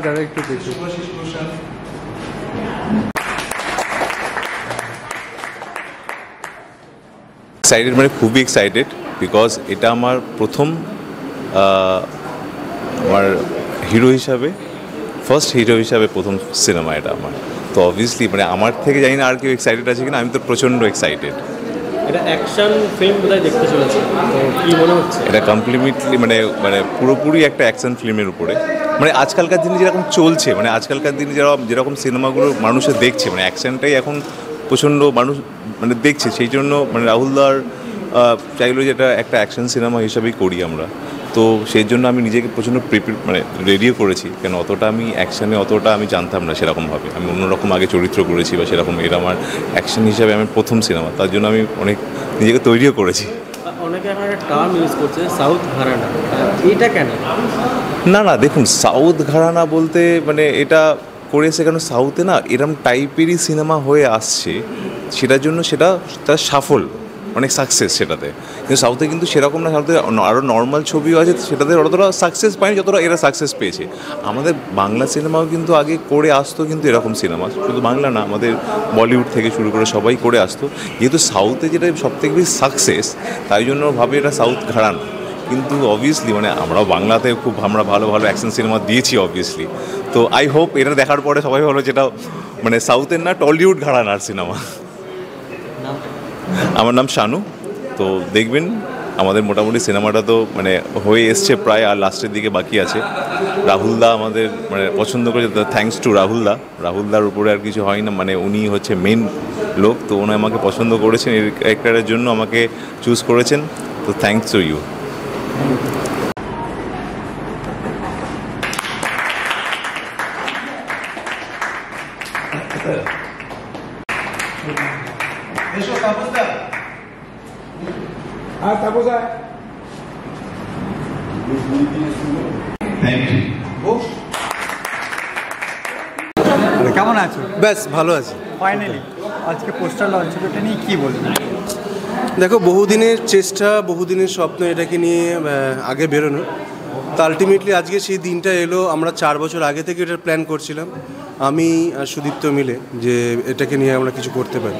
দাদা একটু দেখি। এক্সাইটেড, মানে খুবই এক্সাইটেড, বিকজ এটা আমার প্রথম আমার হিরো হিসাবে, ফার্স্ট হিরো হিসাবে প্রথম সিনেমা এটা আমার। তো অবভিয়াসলি মানে আমার থেকে জানি না আর কেউ এক্সাইটেড আছে কিনা, আমি তো প্রচণ্ড এক্সাইটেড। এটা অ্যাকশন ফিল্ম বোধহয় দেখতে চলেছে, তো কী মনে হচ্ছে? এটা কমপ্লিটলি মানে মানে পুরোপুরি একটা অ্যাকশন ফিল্মের উপরে, মানে আজকালকার দিনে যেরকম চলছে, মানে আজকালকার দিনে যেরকম সিনেমাগুলো মানুষে দেখছে, মানে অ্যাকশনটাই এখন প্রচণ্ড মানুষ মানে দেখছে, সেই জন্য মানে রাহুলদার চাইলো যে এটা একটা অ্যাকশন সিনেমা হিসাবেই করি আমরা। তো সেই জন্য আমি নিজেকে প্রচণ্ড মানে রেডিও করেছি, কেন অতটা আমি অ্যাকশানে অতটা আমি জানতাম না সেরকমভাবে, আমি অন্যরকম আগে চরিত্র করেছি বা সেরকম, এটা আমার অ্যাকশন হিসাবে আমার প্রথম সিনেমা, তার জন্য আমি অনেক নিজেকে তৈরিও করেছি। অনেকে এখন একটা টার্ম ইউজ করছে সাউথ ঘরানা, এটা কেন? না দেখুন, সাউথ ঘরানা বলতে মানে এটা করেছে কেন, সাউথে না এরম টাইপেরই সিনেমা হয়ে আসছে, সেটার জন্য সেটা তার সাফল, অনেক সাকসেস সেটাতে। কিন্তু সাউথে কিন্তু সেরকম না, সাউথে আরও নর্মাল ছবিও আছে, সেটাতে অতটা সাকসেস পায়নি যতটা এরা সাকসেস পেয়েছে। আমাদের বাংলা সিনেমাও কিন্তু আগে করে আসতো, কিন্তু এরকম সিনেমা শুধু বাংলা না, আমাদের বলিউড থেকে শুরু করে সবাই করে আসতো। যেহেতু সাউথে যেটা সবথেকে বেশি সাকসেস, তাই জন্য ভাবে এটা সাউথ ঘরানা। কিন্তু অবভিয়াসলি মানে আমরাও বাংলাতে খুব আমরা ভালো ভালো অ্যাকশন সিনেমা দিয়েছি অবভিয়াসলি। তো আই হোপ এটা দেখার পরে সবাই ভালো যেটা মানে সাউথের না টলিউড ঘরানার সিনেমা। আমার নাম শানু। তো দেখবেন আমাদের মোটামুটি সিনেমাটা তো মানে হয়ে এসছে প্রায়, আর লাস্টের দিকে বাকি আছে। রাহুলদা আমাদের মানে পছন্দ করেছে, থ্যাঙ্কস টু রাহুলদার উপরে আর কিছু হয় না, মানে উনি হচ্ছে মেন লোক, তো উনি আমাকে পছন্দ করেছেন, এই ক্যারেক্টারের জন্য আমাকে চুজ করেছেন, তো থ্যাঙ্কস টু ইউ। কেমন আছো? ব্যাস ভালো আছে। ফাইনালি আজকে পোস্টার লঞ্চ হলো, এটা নিয়ে কী বলবেন? দেখো, বহুদিনের চেষ্টা, বহুদিনের স্বপ্ন এটাকে নিয়ে আগে বেরোনো, তো আলটিমেটলি আজকে সেই দিনটা এলো। আমরা 4 বছর আগে থেকে এটার প্ল্যান করছিলাম, আমি আর সুদীপ্ত মিলে, যে এটাকে নিয়ে আমরা কিছু করতে পারি।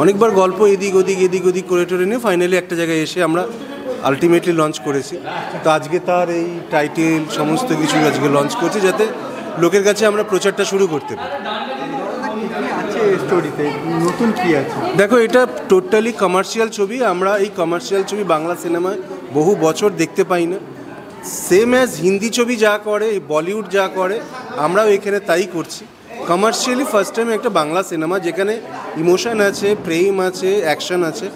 অনেকবার গল্প এদিক ওদিক করে টোরে নিয়ে ফাইনালি একটা জায়গায় এসে আমরা আলটিমেটলি লঞ্চ করেছি। তো আজকে তার এই টাইটেল সমস্ত কিছু আজকে লঞ্চ করছি, যাতে লোকের কাছে আমরা প্রচারটা শুরু করতে পারি। স্টোরিতে নতুন কি আছে? দেখো, এটা টোটালি কমার্শিয়াল ছবি। আমরা এই কমার্শিয়াল ছবি বাংলা সিনেমায় বহু বছর দেখতে পাই না। সেম অ্যাজ হিন্দি ছবি যা করে, বলিউড যা করে, আমরাও এখানে তাই করছি। কমার্শিয়ালি ফার্স্ট টাইম একটা বাংলা সিনেমা, যেখানে ইমোশন আছে, প্রেম আছে, অ্যাকশন আছে,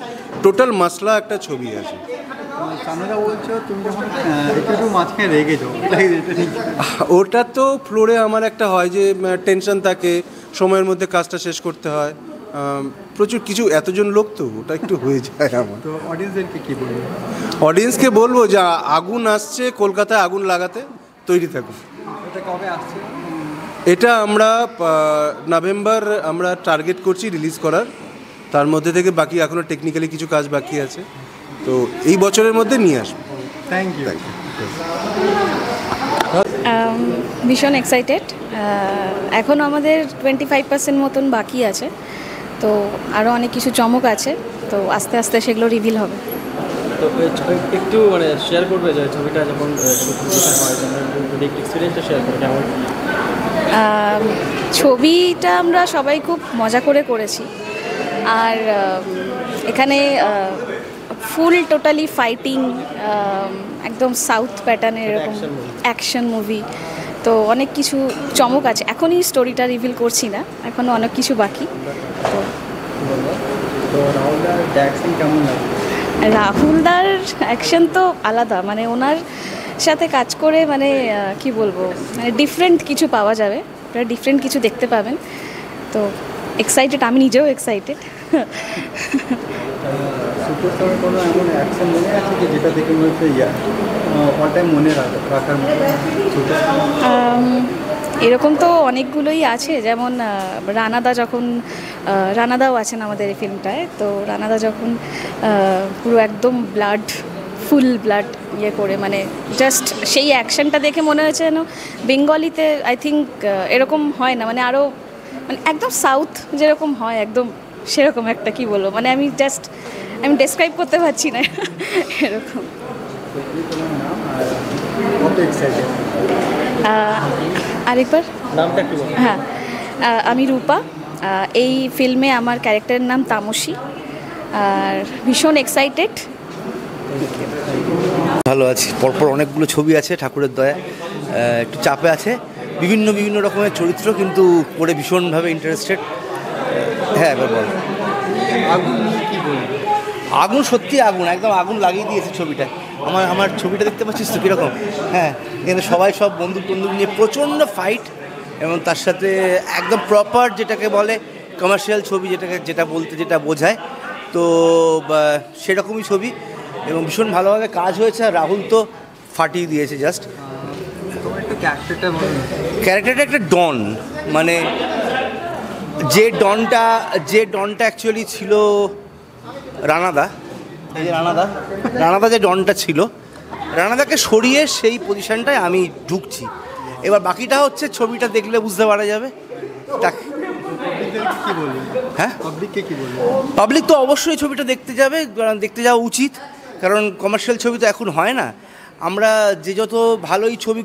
টোটাল মাসলা একটা ছবি আছে। সানুদা বলছো তুমি যখন একটু মাঝখানে রেগেছো, ওটা তো ফ্লোরে আমার একটা হয় যে টেনশন থাকে, সময়ের মধ্যে কাজটা শেষ করতে হয়, প্রচুর কিছু, এতজন লোক তো ওটা একটু হয়ে যায় আমার। তো অডিয়েন্সদেরকে কী বলবো? অডিয়েন্সকে বলবো যে আগুন আসছে, কলকাতায় আগুন লাগাতে তৈরি থাকুন। এটা কবে আসছে? এটা আমরা নভেম্বর আমরা টার্গেট করছি রিলিজ করার, তার মধ্যে থেকে বাকি এখনও টেকনিক্যালি কিছু কাজ বাকি আছে, তো এই বছরের মধ্যে নিয়ে আসবো। Thank you. ভীষণ এক্সাইটেড। এখনও আমাদের 25% মতন বাকি আছে, তো আরও অনেক কিছু চমক আছে, তো আস্তে আস্তে সেগুলো রিভিল হবে। তো একটু মানে শেয়ার করবে যে ছবিটা যখন এক্সপিরিয়েন্সটা শেয়ার করবে কেমন? ছবিটা আমরা সবাই খুব মজা করে করেছি, আর এখানে ফুল টোটালি ফাইটিং, একদম সাউথ প্যাটার্নের এরকম অ্যাকশন মুভি, তো অনেক কিছু চমক আছে। এখনই স্টোরিটা রিভিল করছি না, এখনও অনেক কিছু বাকি। তো রাহুলদার অ্যাকশন কেমন লাগে? রাহুলদার অ্যাকশন তো আলাদা, মানে ওনার সাথে কাজ করে মানে কি বলবো, মানে ডিফারেন্ট কিছু পাওয়া যাবে, ডিফারেন্ট কিছু দেখতে পাবেন। তো এক্সাইটেড, আমি নিজেও এক্সাইটেড। সুপারস্টার কোনো এমন অ্যাকশন মনে আছে কি যেটা দেখে মনে হচ্ছে অল টাইম মনে রাখার মতো? এরকম তো অনেকগুলোই আছে, যেমন রানাদাও আছেন আমাদের এই ফিল্মটায়। তো রানাদা যখন পুরো একদম ব্লাড ফুল ব্লাড ইয়ে করে, মানে জাস্ট সেই অ্যাকশনটা দেখে মনে হয়েছে যেন বেঙ্গলিতে আই থিঙ্ক এরকম হয় না, মানে আরও মানে একদম সাউথ যেরকম হয় একদম সেরকম একটা কি বলবো, মানে আমি ডেসক্রাইব করতে পারছি না এরকম। আরেকবার নামটা একটু বলুন। হ্যাঁ, আমি রূপা। এই ফিল্মে আমার ক্যারেক্টারের নাম তামসী, আর ভীষণ এক্সাইটেড। ভালো আছি, পরপর অনেকগুলো ছবি আছে ঠাকুরের দয়ায়, একটু চাপে আছে, বিভিন্ন রকমের চরিত্র, কিন্তু করে ভীষণভাবে ইন্টারেস্টেড। হ্যাঁ, এবার বল। আগুন সত্যি আগুন, একদম আগুন লাগিয়ে দিয়েছে ছবিটা। আমার ছবিটা দেখতে পাচ্ছিস তো কীরকম? হ্যাঁ, এখানে সবাই সব বন্দুক নিয়ে প্রচণ্ড ফাইট, এবং তার সাথে একদম প্রপার যেটাকে বলে কমার্শিয়াল ছবি, যেটা বোঝায়, তো সেরকমই ছবি, এবং ভীষণ ভালোভাবে কাজ হয়েছে। আর রাহুল তো ফাটিয়ে দিয়েছে জাস্ট। ক্যারেক্টারটা একটা ডন, মানে যে ডনটা অ্যাকচুয়ালি ছিল রানাদা, এই যে রানাদা যে ডনটা ছিল, রানাদাকে সরিয়ে সেই পজিশনটায় আমি ঢুকছি। এবার বাকিটা হচ্ছে ছবিটা দেখলে বুঝতে পারা যাবে। হ্যাঁ, পাবলিক তো অবশ্যই ছবিটা দেখতে যাওয়া উচিত, কারণ কমার্শিয়াল ছবি তো এখন হয় না। আমরা যে যত ভালোই ছবি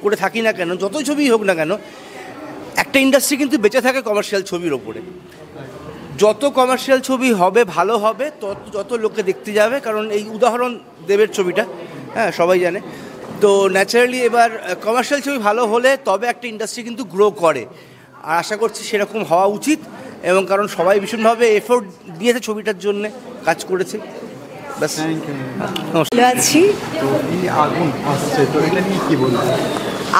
করে থাকি না কেন, যতই ছবি হোক না কেন, একটা ইন্ডাস্ট্রি কিন্তু বেঁচে থাকে কমার্শিয়াল ছবির ওপরে। যত কমার্শিয়াল ছবি হবে, ভালো হবে, যত লোকে দেখতে যাবে, কারণ এই উদাহরণ দেবের ছবিটা, হ্যাঁ, সবাই জানে। তো ন্যাচারালি এবার কমার্শিয়াল ছবি ভালো হলে তবে একটা ইন্ডাস্ট্রি কিন্তু গ্রো করে, আর আশা করছি সেরকম হওয়া উচিত। এবং কারণ সবাই ভীষণভাবে এফোর্ট দিয়েছে ছবিটার জন্য, কাজ করেছে। ব্যাস, আছি। আগুন আসছে, তো এটা নিয়ে কি বলবো?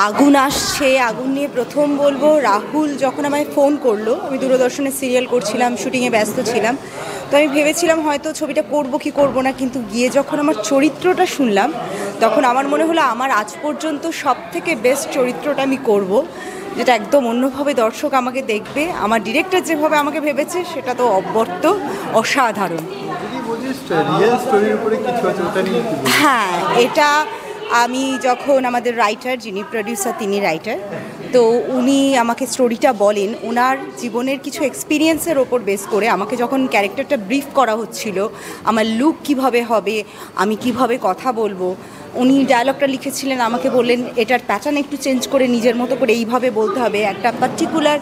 আগুন আসছে, আগুন নিয়ে প্রথম বলবো, রাহুল যখন আমায় ফোন করলো, আমি দূরদর্শনে সিরিয়াল করছিলাম, শুটিংয়ে ব্যস্ত ছিলাম, তো আমি ভেবেছিলাম হয়তো ছবিটা করব কি করব না, কিন্তু গিয়ে যখন আমার চরিত্রটা শুনলাম, তখন আমার মনে হলো আমার আজ পর্যন্ত সব থেকে বেস্ট চরিত্রটা আমি করব, যেটা একদম অন্যভাবে দর্শক আমাকে দেখবে। আমার ডিরেক্টর যেভাবে আমাকে ভেবেছে সেটা তো অসাধারণ। হ্যাঁ, এটা আমি যখন আমাদের রাইটার, যিনি প্রডিউসার, তিনি রাইটার, তো উনি আমাকে স্টোরিটা বলেন, ওনার জীবনের কিছু এক্সপিরিয়েন্সের ওপর বেস করে আমাকে যখন ক্যারেক্টারটা ব্রিফ করা হচ্ছিল, আমার লুক কিভাবে হবে, আমি কিভাবে কথা বলবো, উনি ডায়লগটা লিখেছিলেন, আমাকে বললেন এটার প্যাটার্ন একটু চেঞ্জ করে নিজের মতো করে এইভাবে বলতে হবে, একটা পার্টিকুলার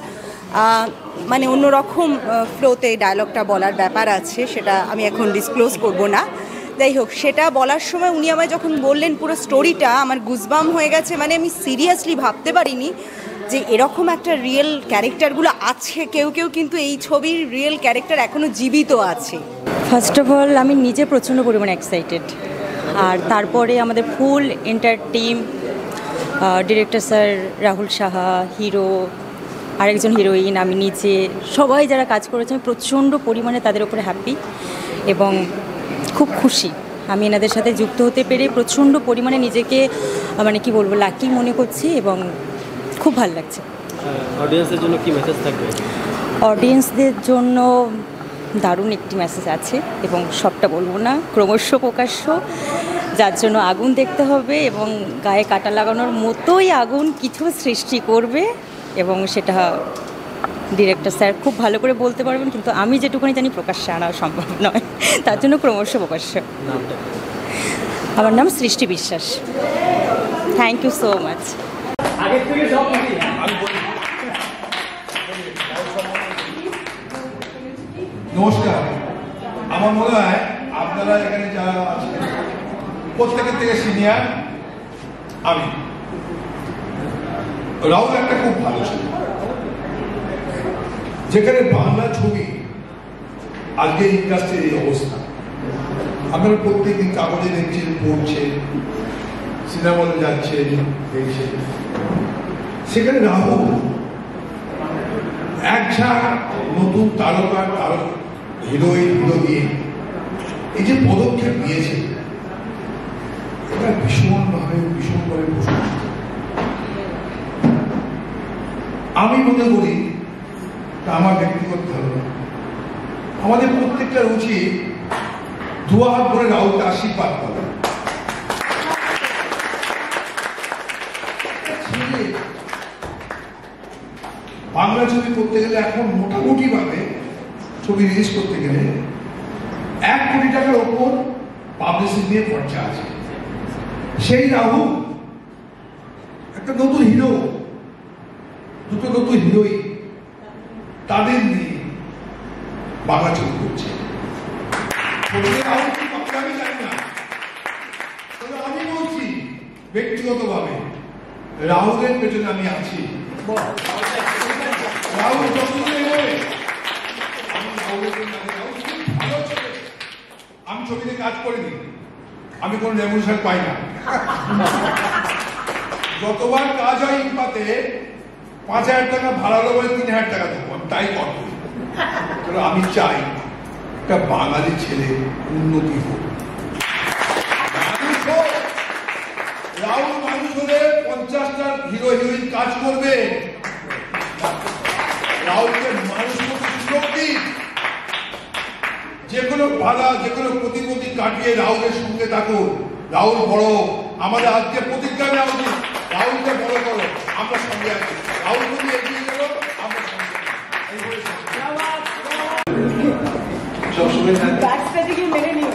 মানে অন্যরকম ফ্লোতে ডায়লগটা বলার ব্যাপার আছে, সেটা আমি এখন ডিসক্লোজ করব না। যাই হোক, সেটা বলার সময় উনি আমায় যখন বললেন পুরো স্টোরিটা, আমার গুজবাম হয়ে গেছে। মানে আমি সিরিয়াসলি ভাবতে পারিনি যে এরকম একটা রিয়েল ক্যারেক্টারগুলো আছে, কেউ কিন্তু এই ছবির রিয়েল ক্যারেক্টার এখনও জীবিত আছে। ফার্স্ট অফ অল আমি নিজে প্রচণ্ড পরিমাণে এক্সাইটেড, আর তারপরে আমাদের full entire team, director sir Rahul Saha, hero, আরেকজন হিরোইন, আমি নিজে, সবাই যারা কাজ করেছে, আমি প্রচণ্ড পরিমাণে তাদের উপরে হ্যাপি এবং খুব খুশি। আমি এনাদের সাথে যুক্ত হতে পেরে প্রচণ্ড পরিমাণে নিজেকে মানে কি বলবো, লাকি মনে করছি এবং খুব ভালো লাগছে। অডিয়েন্সের জন্য কি মেসেজ থাকবে? অডিয়েন্সদের জন্য দারুণ একটি মেসেজ আছে, এবং সবটা বলবো না, ক্রমশ প্রকাশ্য, যার জন্য আগুন দেখতে হবে এবং গায়ে কাটা লাগানোর মতোই আগুন কিছু সৃষ্টি করবে, এবং সেটা ডিরেক্টর স্যার খুব ভালো করে বলতে পারবেন, কিন্তু আমি যেটুকুনি জানি প্রকাশ্যে আনা সম্ভব নয়, তার জন্য ক্রমশ প্রকাশ্য। আমার নাম Srishti Biswas. Thank you so much. নমস্কার। আমার মনে হয় আপনারা এখানে যারা আছেন প্রত্যেকের থেকে সিনিয়র আমি। রাহুল একটা খুব ভালো ছবি, যেখানে বাংলা ছবি আজকে ইন্ডাস্ট্রির এই অবস্থা। আপনারা প্রত্যেকদিন কাগজে দেখছেন, পড়ছেন, সিনেমাতে যাচ্ছেন, দেখছেন, সেখানে রাহুল একঝাঁক নতুন তারকার হিরোইন হিরো দিয়ে এই যে পদক্ষেপ নিয়েছে, এটা ভীষণভাবে প্রশংসিত। আমি মনে করি, আমার ব্যক্তিগত ধারণা, আমাদের প্রত্যেকটার উচিত দুহাত ভরে রাহুলকে আশীর্বাদ করা, বাংলা ছবি করতে গেলে এখন মোটামুটি ভাবে ছবি রিলিজ করতে গেলে 1 কোটি টাকার ওপর পাবলিসিটি দিয়ে খরচা আছে। সেই রাহুল একটা নতুন হিরো, দুটো নতুন হিরোইন, তাদের নিয়ে বাংলা ছবি করছে। আমি জানি না, আমি বলছি ব্যক্তিগতভাবে রাহুলের পেছনে আমি আছি। রাহুল আমি ছবিতে কাজ করিনি, আমি কোনো রেমুনেশন পাই না। যতবার কাজ হয় ইটপাতে 5,000 টাকা ভাড়া হলো বলে 3,000 টাকা দেবো, তাই করবো। আমি চাই একটা বাঙালি ছেলে উন্নতি হোক, মানুষ হোক। রাহুল মানুষ হলে 50টা হিরো হিরোইন কাজ করবে। রাহুলকে মানুষ সুযোগ দিন, যে কোনো বাধা, যে কোনো প্রতিপত্তি কাটিয়ে রাহুলের সঙ্গে থাকুন। রাহুল বড়, আমাদের আজকে প্রতিজ্ঞা নেওয়া উচিত, রাহুলকে বড় করো, আমরা সঙ্গে আছি। রাহুল যদি এগিয়ে গেল, আমরা সঙ্গে সবসময় মেনে নিও।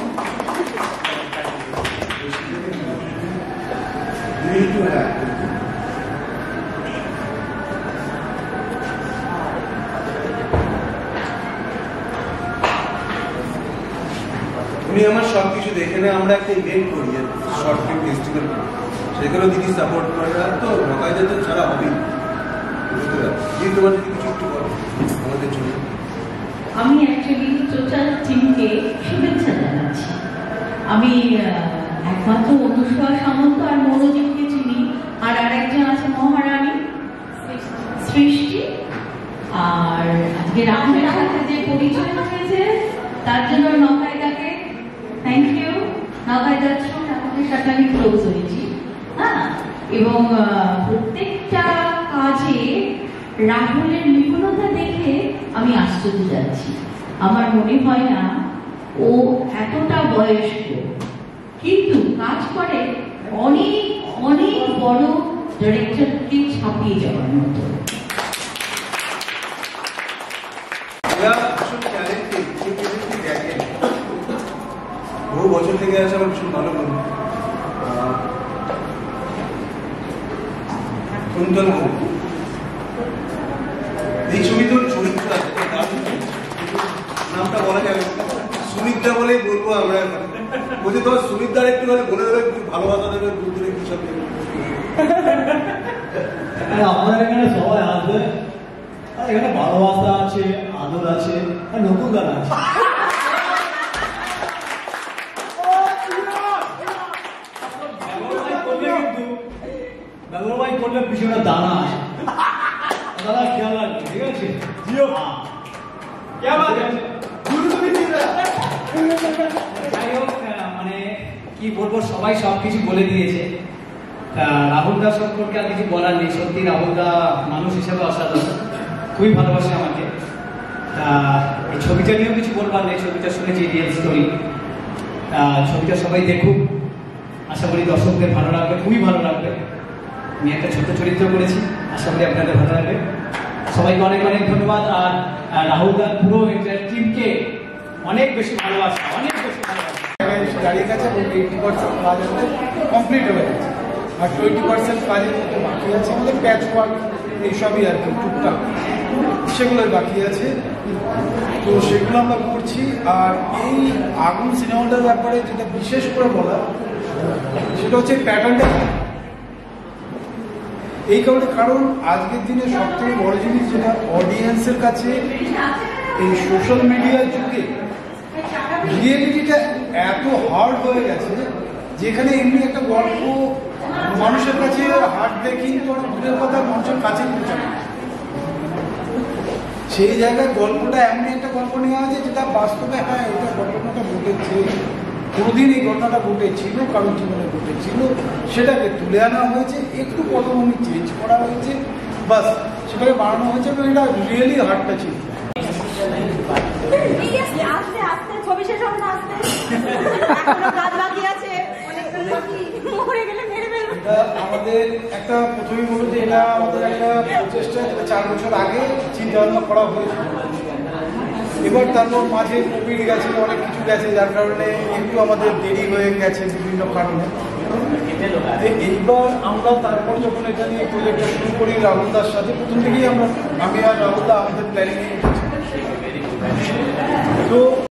উনি আমার সবকিছু দেখে নেয়। আমরা একটা ইভেন্ট করি, শর্ট ফিল্ম ফেস্টিভ্যাল, সেখানেও দিদি সাপোর্ট করে। আর তো নকাইদা তো ছাড়া হবেই। দিদি তোমার যদি কিছু একটু বলো আমাদের জন্য। আমি অ্যাকচুয়ালি টোটাল টিমকে শুভেচ্ছা জানাচ্ছি। আমি একমাত্র অনুষ্কা সামন্ত আর মনোজিৎকে চিনি, আর আরেকজন আছে মহারানী সৃষ্টি। আর আজকে রাহুলের সাথে যে পরিচয় হয়েছে তার জন্য নকাইদাকে থ্যাংক ইউ। নকাইদার থ্রু রাহুলের সাথে আমি ক্লোজ হয়েছি, হ্যাঁ। এবং প্রত্যেকটা কাজে রাহুলের নিপুণতা দেখে আমি আশ্চর্য যাচ্ছি। আমার মনে হয় না ও এতটা বয়স্ক, কিন্তু কাজ করে অনেক অনেক বড় ডিরেক্টরকে ছাপিয়ে যাওয়ার মতো। বহু বছর থেকে আছে, আমার ভীষণ ভালো বন্ধু। কুন্তল বন্ধু, এই ছবিটার চরিত্র আছে, নামটা বলা যাবে সুমিতদা বলেই বলবো আমরা। বলছি তোমার সুমিতদার একটু বলে দেবে, একটু ভালোবাসা দেবে, বুঝ দেবে কি সব দেবে। আমাদের এখানে সবাই আসবে, এখানে ভালোবাসা আছে, আদর আছে, আর নতুন গান আছে। ব্যবহার করলে পিছনে দানা আছে, দাদা খেয়াল রাখবে, ঠিক আছে? জিও যাই হোক, মানে কি বলবো, সবাই সবকিছু বলে দিয়েছে। রাহুল দা সম্পর্কে আর কিছু বলার নেই। সত্যি রাহুল দা মানুষ হিসেবে অসাধারণ, খুবই ভালোবাসে আমাকে। এই ছবিটা নিয়েও কিছু বলবার নেই, ছবিটা শুনেছি রিয়েল স্টোরি। ছবিটা সবাই দেখুক, আশা করি দর্শকদের ভালো লাগবে, খুবই ভালো লাগবে। আমি একটা ছোট চরিত্র করেছি, আশা করি আপনাদের ভালো লাগবে। সবাইকে অনেক অনেক ধন্যবাদ। আর রাহুল দার পুরো টিমকে অনেক বেশি ভালোবাসা, অনেক বেশি ভালোবাসা। দাঁড়িয়ে গেছে এবং 80% কাজ আমাদের কমপ্লিট হয়ে গেছে, আর 20% কাজের মতো বাকি আছে। আমাদের প্যাচ ওয়ার্ক এইসবই আর কি টুকটাক, সেগুলোই বাকি আছে, তো সেগুলো আমরা করছি। আর এই আগুন সিনেমাটার ব্যাপারে যেটা বিশেষ করে বলা, সেটা হচ্ছে প্যাটার্নটা। এই কারণে, কারণ আজকের দিনে সবথেকে বড় জিনিস যেটা অডিয়েন্সের কাছে এই সোশ্যাল মিডিয়ার যুগে রিয়েলিটিটা এত হার্ড হয়ে গেছে, যেখানে এমনি একটা গল্প মানুষের কাছে হার্ড ব্রেকিং করে দূরের কথা, মানুষের কাছে পৌঁছানো। সেই জায়গায় গল্পটা এমনি একটা গল্প নেওয়া আছে যেটা বাস্তবে, হ্যাঁ এটা ঘটনাটা ঘটেছে, কোনোদিন এই ঘটনাটা ঘটেছিল, কারোর জীবনে ঘটেছিল, সেটাকে তুলে আনা হয়েছে, একটু পটভূমি চেঞ্জ করা হয়েছে, বাস সেটাকে বানানো হয়েছে। এবং এটা রিয়েলি হার্ডটা ছিল। ছবি শেষ হবে না, আসতে কাজ বাকি আছে, মরে গেলে মেরে ফেলবে। আমাদের একটা প্রথমেই বলবো যে এটা আমাদের একটা প্রচেষ্টা, যেটা 4 বছর আগে চিন্তা ভাবনা করা হয়েছিল। এবার তারপর মাঝে কোভিড গেছে, অনেক কিছু গেছে, যার কারণে একটু আমাদের দেরি হয়ে গেছে বিভিন্ন কারণে। এইবার আমরা তারপর যখন এটা নিয়ে প্রজেক্টটা শুরু করি রাহুলদার সাথে, প্রথম থেকেই আমি আর রাহুলদা আমাদের প্ল্যানিং তো